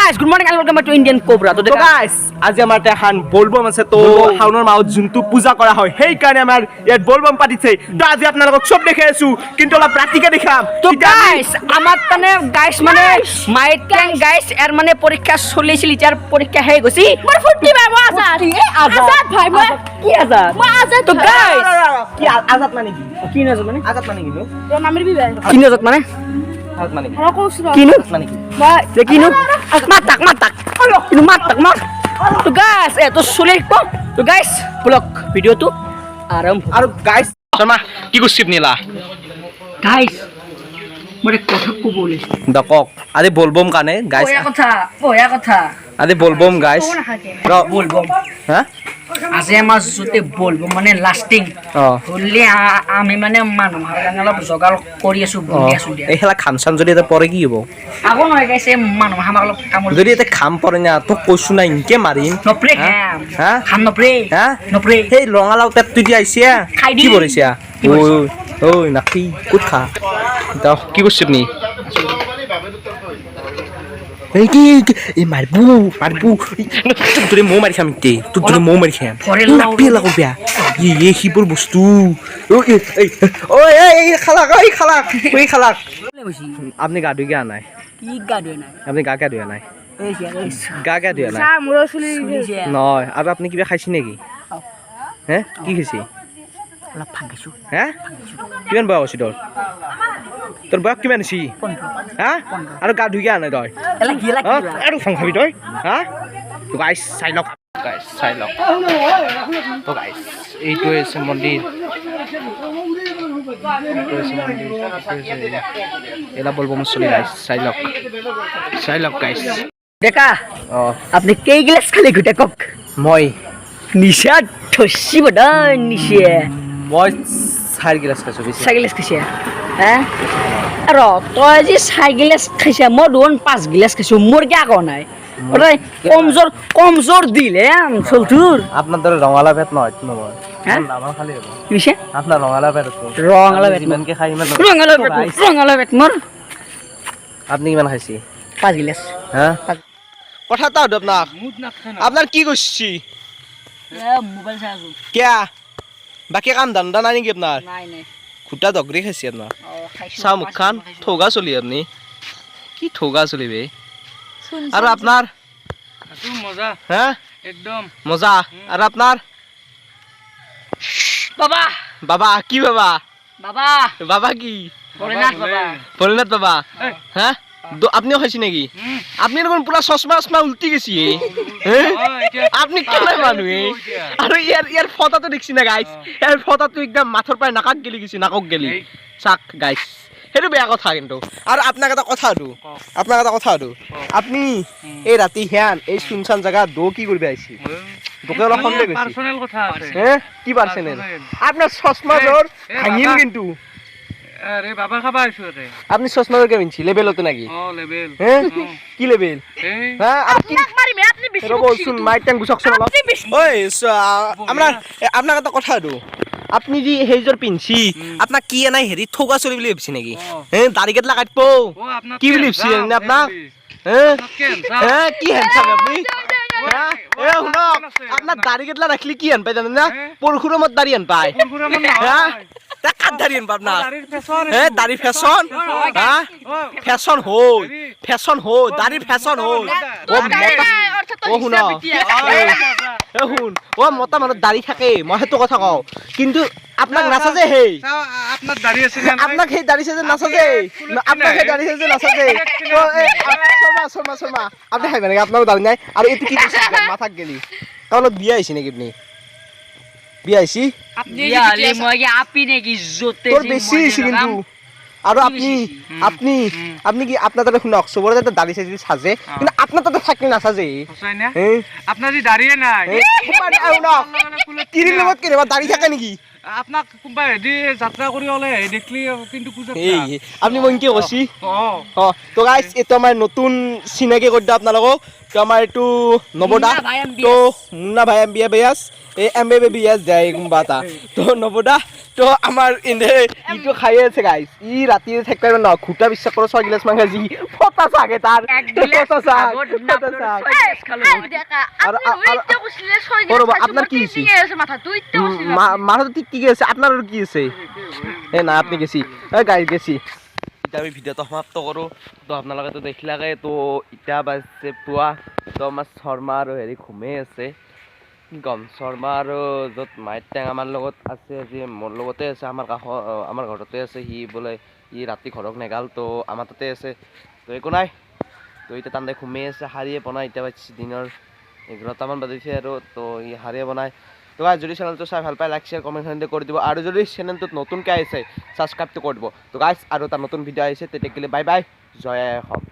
guys, good morning and welcome back to Indian Cobra. তো guys আজি আমাৰ এখন বলবম আছে তো শাওনৰ মাহত যোনটো পূজা কৰা হয় সেই কাৰণে আমাৰ ইয়াত বলবম পাতিছে তো আজি আপোনালোকক সব দেখাই আছো কিন্তু অলপ ৰাতিকে দেখাম তো guys, আমার মানে guys মানে মাইট ক্যাং guys এর মানে পরীক্ষা চলিছিল ইটার পরীক্ষা হে গছি মোর ফুটি ভাই মো আজাদ আজাদ ভাই মো কি আজাদ মো আজাদ তো guys কি আজাদ মানে কি কি নজর মানে আজাদ মানে কি তো নামের বি ভাই কি নজর মানে আজাদ মানে হরা কোসরা কি নো মানে কি ভাই যে কি নো মাতাক কিন্তু মাতাক মার তো guys তো চলে তো guys ব্লগ ভিডিও তো আরম্ভ আৰু গাইস শৰ্মা কি কৰিছ নিলা guys মোরে কথা কো বলিস দকক আজি বলবম কানে গাইস ওয়া কথা আজি বলবম গাইস বলবো হ্যাঁ আজি আমার জুতে বলবো মানে লাস্টিং হলে আমি মানে মানুহ হাগাঙালা জগাল কৰি আছো বলি আছো দিয়া এই হেলা খামছান যদি এটা পৰে কি হ'ব আগো নহয় গাইছে মানুহ হামাক কামল যদি এটা খাম পৰে না তো কৈছো না ইনকে মাৰিম নপ্রে হা খাম নপ্রে হা নপ্রে সেই ৰঙালাও পেট তুই আইছে খাই দি কি কৰিছে ঐ নাকি কুত খা দাও কি কৰিছ নি এই কি এই মারবু তুই মো মারি খাম তে তুই মো মারি খাম না পিলা কো বিয়া এই হিবুর বস্তু এই খালাক আপনি গা ধুই গা নাই কি গাডে নাই আপনি গা ধুই নাই এই গা ধুই নাই সা মোর চলি নয় আৰু আপনি কিবা খাইছি নেকি হে কি খাইছি অলপ ফাগিছো হে কিমান বয়স হৈছে তোৰ বয়স কিমান হৈছে হা আৰু গা ধুই গা নাই তই এলা গিলা আৰু ফাং খাবি তই হা তো গাইস চাই লওক তো গাইস এইটো আছে মন্দিৰ এলা বলবম চলি গাইস চাই লওক গাইস দেখা অ আপনি কেই গ্লাস খালি গুটা কক মই নিশা ঠসি বড় নিশে মই 4 গিলাস খাইছো বেছি সাইকেলেস খাইছে হ্যাঁ আর তই যে সাইকেলেস খাইছে মই দুন 5 গিলাস খাইছো মোর কি আগো নাই ওরে কমজোর দিলে চলতুর আপনার ধরে রঙালা পেট নয় নহয় হ্যাঁ আমার খালি হবে কিছে আপনার রঙালা পেট তো রঙালা পেট ইমান কে খাই ইমান রঙালা পেট মোর আপনি কিমান খাইছি 5 গিলাস হ্যাঁ কথা তা আপনার আপনার কি করছি মোবাইল চাইছো কিয়া বাকি কাম ধান্দা নাই নেকি আপনার নাই নাই খুটা দগরি খাইছি আপনার খাইছো চাহ মুখ খান ঠগা চলি আপনি কি ঠগা চলিবে আর আপনার মজা হ্যাঁ একদম মজা আর আপনার বাবা বাবা কি বাবা বাবা বাবা কি পরিণাত বাবা হ্যাঁ আপনিও খাইছি নাকি আপনি এরকম পুরা চশমা উল্টি গেছি আপনি কেনে মানুহে আর ইয়ার ফটো তো দেখছি না গাইস ইয়ার ফটো তো একদম মাথর পায় নাকাক গেলি গেছি নাকক গেলি চাক গাইস সেইটো বেয়া কথা কিন্তু আর আপনার এটা কথা আপনি এই রাতি হ্যান এই শুনশান জায়গা দো কি করবে আইছি তোকে অলপ সন্দেহ গেছি পার্সোনাল কথা আছে হ্যাঁ কি পার্সোনাল আপনার চশমা জোর ভাঙিম কিন্তু আরে বাবা খাবা আইছো রে আপনি চশমা জোর কেমিনছি লেভেলতে নাকি ও লেভেল হ্যাঁ কি লেভেল এই হ্যাঁ আর কি মারিমে আপনি বেশি রবো শুন মাইক টাং গুছকছন অলপ ওই আপনার একটা কথা আৰু আপনি যে হেজৰ পিনছি আপনার কি নাই হেৰি ঠগা চলি বুলি ভাবছি নাকি হ্যাঁ দাড়ি কেটলা কাটবো ও আপনার কি বুলি ভাবছি না আপনার হ্যাঁ হ্যাঁ কি হ্যান্ডসাম আপনি হ্যাঁ এ শুনক আপনার দাড়ি কেটলা রাখলি কি হেন পাই জানেন না পৰশুৰৰ মত দাড়ি হেন পায় হ্যাঁ তা কাট দাড়ি হেন পাব না হ্যাঁ দাড়ি ফ্যাশন হ্যাঁ ফ্যাশন হই দাড়ি ফ্যাশন হই ও শুন ও মতা মানুহ দাড়ি থাকে মই সেইটো কথা কওঁ কিন্তু আপনাক নাচাজে হেই আপনার দাড়ি আছে না আপনাক সেই দাড়ি সাজে নাচাজে আপনাক সেই দাড়ি সাজে নাচাজে শর্মা আপনি খাইবে নাকি আপনারও দাড়ি নাই আর এতে কি মাথাক গেলি কারণ বিয়া আইছি নাকি আপনি বিয়া আইছি আপনি আলে মই আপি নাকি জোতে তোর বেশি আইছি কিন্তু আর আপনি কি আপনার তাতে শুনক সবরে তাতে দাড়ি সাজে কিন্তু আপনার তাতে থাকলে নাচাজে হসাই না আপনার যে দাড়িয়ে নাই কিরির লগত কেনেবা দাড়ি থাকে নাকি আপনাক কোনবা হেদি যাত্রা কৰি হলে দেখলি কিন্তু পূজা আপনি মই কি কৈছি ও তো গাইস এটো আমাৰ নতুন চিনাকি কৰি আপোনালোকক তো আমাৰ এইটো নৱদা মুন্না ভাই MBS। তো মুন্না ভাই MBBS এই MBBS যায় কোনোবা এটা তো নৱদা তো আমাৰ ইন্দে ইটো খাইয়ে আছে গাইছ ই ৰাতি থাকিব পাৰিব ন খুটা বিশ্বাস কৰোঁ 6 গিলাচ মাংস যি ফটা চাগে তাৰ এক গিলাচ ফটা চাগ, আগত ফটা নাপৰ চাগ। 6 গিলাচ খালো আৰু আপনার কি হয়েছে মাথাটা ঠিক কি আছে আপনার কি আছে এ না আপনি গেছি গাড়ি গেছি এতিয়া আমি ভিডিওটো সমাপ্ত কৰোঁ তো আপোনালোকে তো দেখিলাকে তো এতিয়া বাজছে পুৱা তো আমাৰ শৰ্মা আৰু হেৰি ঘুমেই আছে কি ক'ম শৰ্মা আৰু য'ত মাইট টেং আমাৰ লগত আছে আজি মোৰ লগতে আছে আমাৰ কাষৰ আমাৰ ঘৰতে আছে সি বোলে ই ৰাতি ঘৰক নেগাল তো আমাৰ তাতে আছে তো একো নাই তো এতিয়া তান্দে ঘুমেই আছে শাৰীয়ে বনাই এতিয়া বাজছে দিনৰ 11টামান বাজিছে আৰু তো ই শাৰীয়ে বনাই তো গাইজ যদি চেনেলটো চাই ভাল পায় লাইক শ্বেয়াৰ কমেণ্ট কৰি দিব আৰু যদি চেনেলটোত নতুনকৈ আহিছে ছাবস্ক্ৰাইবটো কৰি দিব তো গাইজ আৰু এটা নতুন ভিডিঅ' আহিছে তেতিয়া বাই বাই জয় অসম।